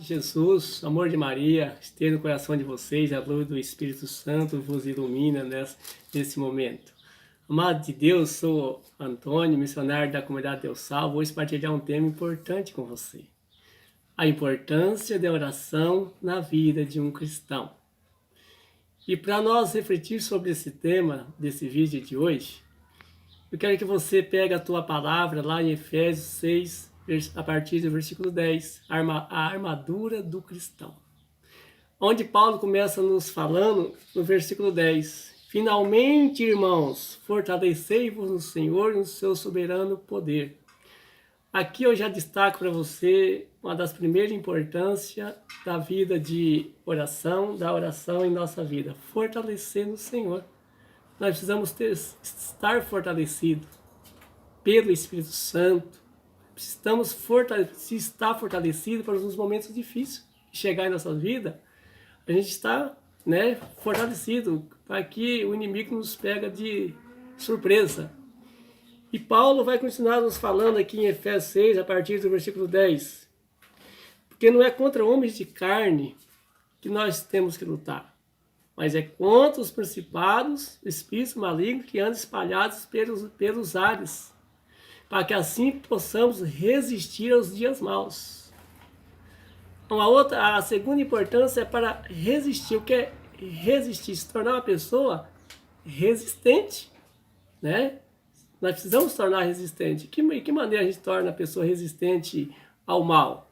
Jesus, amor de Maria, esteja no coração de vocês, a luz do Espírito Santo vos ilumina nesse momento. Amado de Deus, sou Antônio, missionário da comunidade Deus Salvo. Hoje partilhar um tema importante com você. A importância da oração na vida de um cristão. E para nós refletir sobre esse tema desse vídeo de hoje, eu quero que você pegue a tua palavra lá em Efésios 6, a partir do versículo 10, a armadura do cristão. Onde Paulo começa nos falando no versículo 10. Finalmente, irmãos, fortalecei-vos no Senhor e no seu soberano poder. Aqui eu já destaco para você uma das primeiras importâncias da vida de oração, da oração em nossa vida. Fortalecer no Senhor. Nós precisamos estar fortalecidos pelo Espírito Santo. Precisamos estar fortalecidos para os momentos difíceis que chegar em nossa vida. A gente está fortalecido para que o inimigo nos pega de surpresa. E Paulo vai continuar nos falando aqui em Efésios 6, a partir do versículo 10. Porque não é contra homens de carne que nós temos que lutar, mas é contra os principados, espíritos malignos que andam espalhados pelos ares, para que assim possamos resistir aos dias maus. A segunda importância é para resistir. O que é resistir? Se tornar uma pessoa resistente, né? Nós precisamos tornar resistente. De que maneira a gente torna a pessoa resistente ao mal?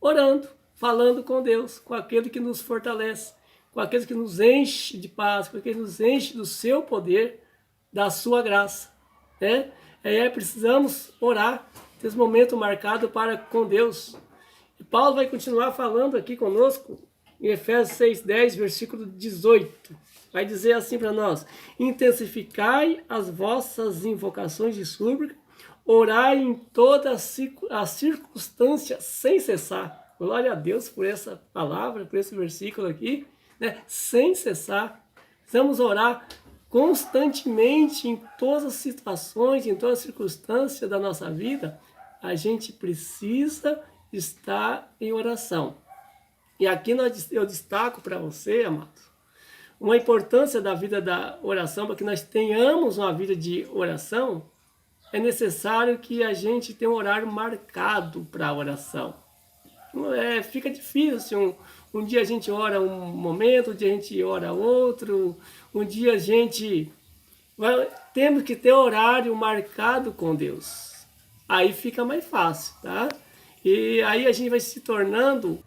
Orando, falando com Deus, com aquele que nos fortalece, com aquele que nos enche de paz, com aquele que nos enche do seu poder, da sua graça, né? Precisamos orar, ter esse momento marcado para com Deus. E Paulo vai continuar falando aqui conosco em Efésios 6:10, versículo 18. Vai dizer assim para nós: intensificai as vossas invocações de súplica, orai em todas as circunstâncias sem cessar. Glória a Deus por essa palavra, por esse versículo aqui, né? Sem cessar. Precisamos orar constantemente em todas as situações, em todas as circunstâncias da nossa vida. A gente precisa estar em oração. E aqui eu destaco para você, amado, uma importância da vida da oração. Para que nós tenhamos uma vida de oração, é necessário que a gente tenha um horário marcado para a oração. Fica difícil se um dia a gente ora um momento, um dia a gente ora outro, um dia a gente... Temos que ter horário marcado com Deus. Aí fica mais fácil, tá? E aí a gente vai se tornando...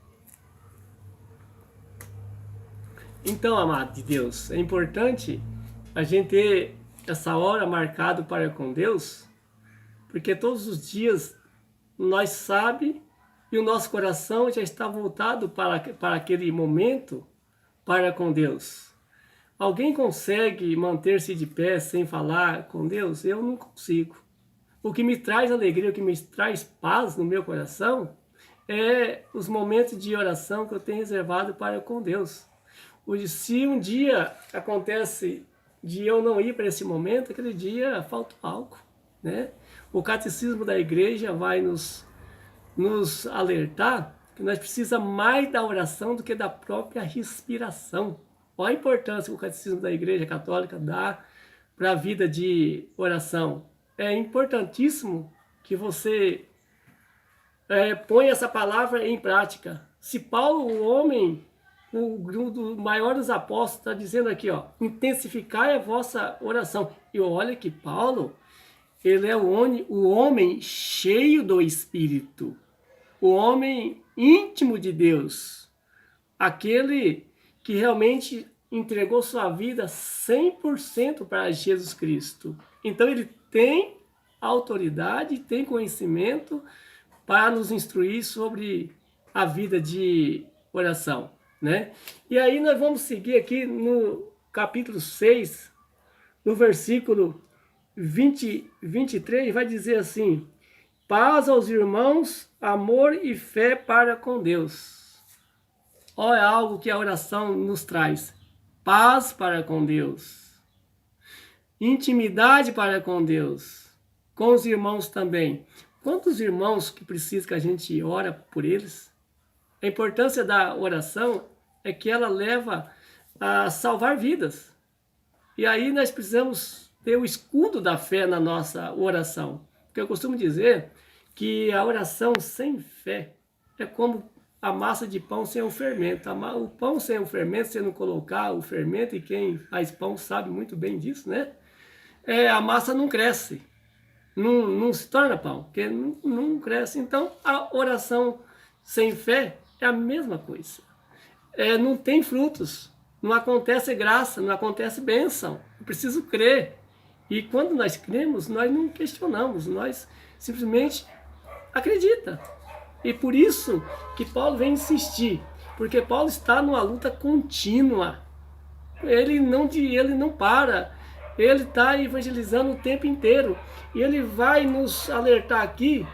Então, amado de Deus, é importante a gente ter essa hora marcada para com Deus, porque todos os dias nós sabemos e o nosso coração já está voltado para aquele momento para com Deus. Alguém consegue manter-se de pé sem falar com Deus? Eu não consigo. O que me traz alegria, o que me traz paz no meu coração é os momentos de oração que eu tenho reservado para com Deus. Se um dia acontece de eu não ir para esse momento, aquele dia falta algo, né? O catecismo da igreja vai nos alertar que nós precisamos mais da oração do que da própria respiração. Olha a importância que o catecismo da igreja católica dá para a vida de oração. É importantíssimo que você ponha essa palavra em prática. Se Paulo, o homem, o maior dos apóstolos, está dizendo aqui, intensificai a vossa oração. E olha que Paulo, ele é o homem cheio do Espírito, o homem íntimo de Deus, aquele que realmente entregou sua vida 100% para Jesus Cristo. Então ele tem autoridade, tem conhecimento para nos instruir sobre a vida de oração, né? E aí nós vamos seguir aqui no capítulo 6, no versículo 23, vai dizer assim: paz aos irmãos, amor e fé para com Deus. Olha algo que a oração nos traz: paz para com Deus, intimidade para com Deus, com os irmãos também. Quantos irmãos que precisam que a gente ora por eles? A importância da oração é que ela leva a salvar vidas. E aí nós precisamos ter o escudo da fé na nossa oração. Porque eu costumo dizer que a oração sem fé é como a massa de pão sem o fermento. O pão sem o fermento, se não colocar o fermento, e quem faz pão sabe muito bem disso, né? A massa não cresce, não se torna pão, porque não cresce. Então, a oração sem fé é a mesma coisa. Não tem frutos, não acontece graça, não acontece bênção. Eu preciso crer. E quando nós cremos, nós não questionamos, nós simplesmente acredita. E por isso que Paulo vem insistir, porque Paulo está numa luta contínua. Ele não para, ele está evangelizando o tempo inteiro. E ele vai nos alertar aqui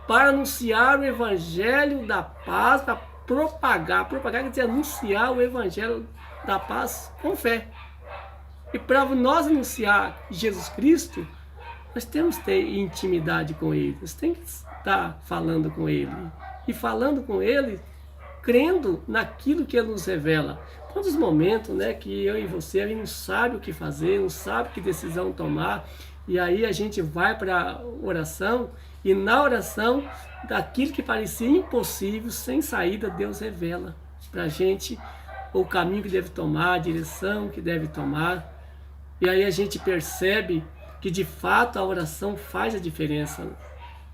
para anunciar o evangelho da paz, para propagar quer dizer anunciar o evangelho da paz com fé. E para nós anunciar Jesus Cristo, nós temos que ter intimidade com Ele, nós temos que estar falando com Ele. E falando com Ele, crendo naquilo que Ele nos revela. Quantos momentos, né, que eu e você, a gente não sabe o que fazer, não sabe que decisão tomar, e aí a gente vai para a oração, e na oração, daquilo que parecia impossível, sem saída, Deus revela para a gente o caminho que deve tomar, a direção que deve tomar. E aí a gente percebe que de fato a oração faz a diferença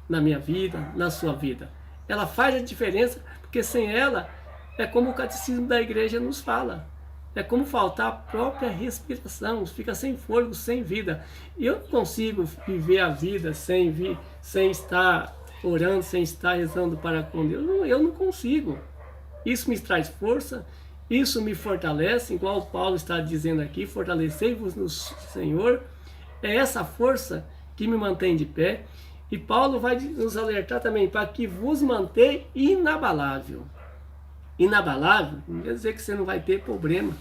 na minha vida, na sua vida. Ela faz a diferença porque sem ela é como o catecismo da igreja nos fala. É como faltar a própria respiração, fica sem fôlego, sem vida. E eu não consigo viver a vida sem estar orando, sem estar rezando para com Deus. Eu não consigo. Isso me traz força, isso me fortalece, igual o Paulo está dizendo aqui, fortalecei-vos no Senhor. É essa força que me mantém de pé. E Paulo vai nos alertar também para que vos mantenha inabalável. Inabalável não quer dizer que você não vai ter problema,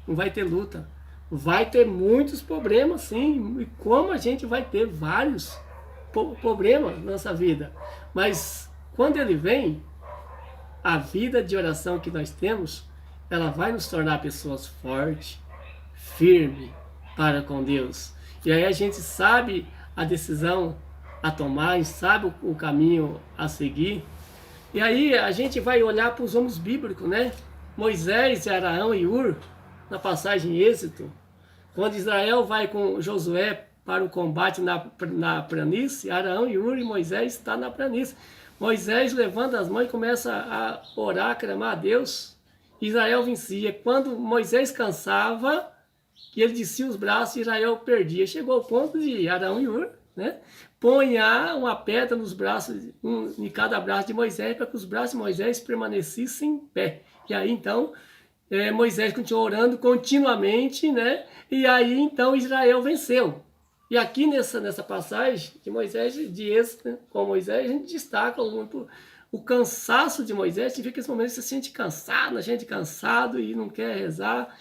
não vai ter luta. Vai ter muitos problemas, sim. E como a gente vai ter vários problemas na nossa vida. Mas quando ele vem, a vida de oração que nós temos, ela vai nos tornar pessoas fortes, firmes para com Deus. E aí a gente sabe a decisão a tomar, a gente sabe o caminho a seguir. E aí a gente vai olhar para os homens bíblicos, né? Moisés, Arão e Ur, na passagem Êxodo, quando Israel vai com Josué para o combate na planície, Arão e Ur e Moisés estão na planície. Moisés levanta as mãos e começa a orar, a clamar a Deus. Israel vencia. Quando Moisés cansava, que ele descia os braços, Israel perdia. Chegou ao ponto de Arão e Ur, né, ponhar uma pedra nos braços, em cada braço de Moisés, para que os braços de Moisés permanecessem em pé. E aí então Moisés continuou orando continuamente, né? E aí então Israel venceu. E aqui nessa passagem de Moisés, de Êxodo, né, com Moisés, a gente destaca o cansaço de Moisés. Significa que esse momento você se sente cansado, a gente cansado e não quer rezar.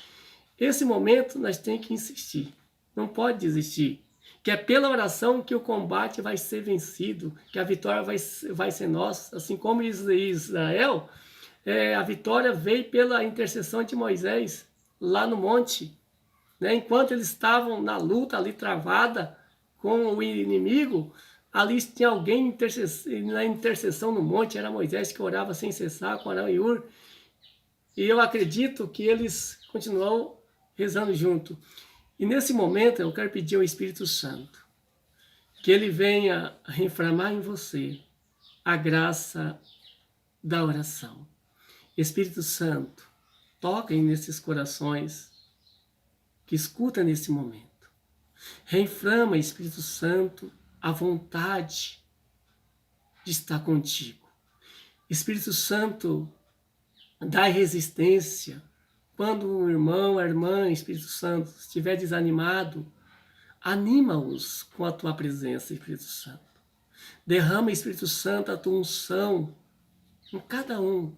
Esse momento nós temos que insistir, não pode desistir. Que é pela oração que o combate vai ser vencido, que a vitória vai ser nossa. Assim como Israel, a vitória veio pela intercessão de Moisés lá no monte. Né? Enquanto eles estavam na luta ali travada com o inimigo, ali tinha alguém na intercessão no monte, era Moisés que orava sem cessar com Arão e Ur. E eu acredito que eles continuam rezando junto. E nesse momento eu quero pedir ao Espírito Santo que ele venha inflamar em você a graça da oração. Espírito Santo, toque nesses corações que escutam nesse momento. Reinflama, Espírito Santo, a vontade de estar contigo. Espírito Santo, dá resistência. Quando o irmão, a irmã, Espírito Santo, estiver desanimado, anima-os com a tua presença, Espírito Santo. Derrama, Espírito Santo, a tua unção em cada um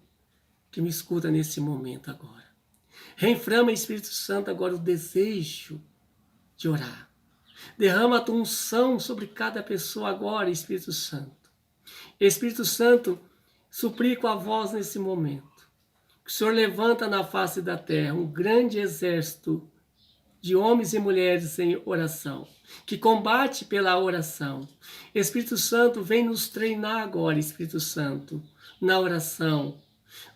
que me escuta nesse momento agora. Reinflama, Espírito Santo, agora o desejo de orar. Derrama a tua unção sobre cada pessoa agora, Espírito Santo. Espírito Santo, suplico a voz nesse momento. que o Senhor levanta na face da terra um grande exército de homens e mulheres em oração, que combate pela oração. Espírito Santo, vem nos treinar agora, Espírito Santo, na oração.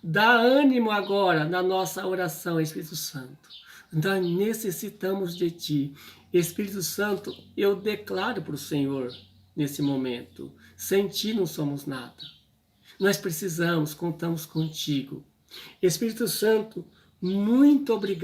Dá ânimo agora na nossa oração, Espírito Santo. Nós necessitamos de Ti. Espírito Santo, eu declaro para o Senhor, nesse momento, sem Ti não somos nada. Nós precisamos, contamos contigo. Espírito Santo, muito obrigado.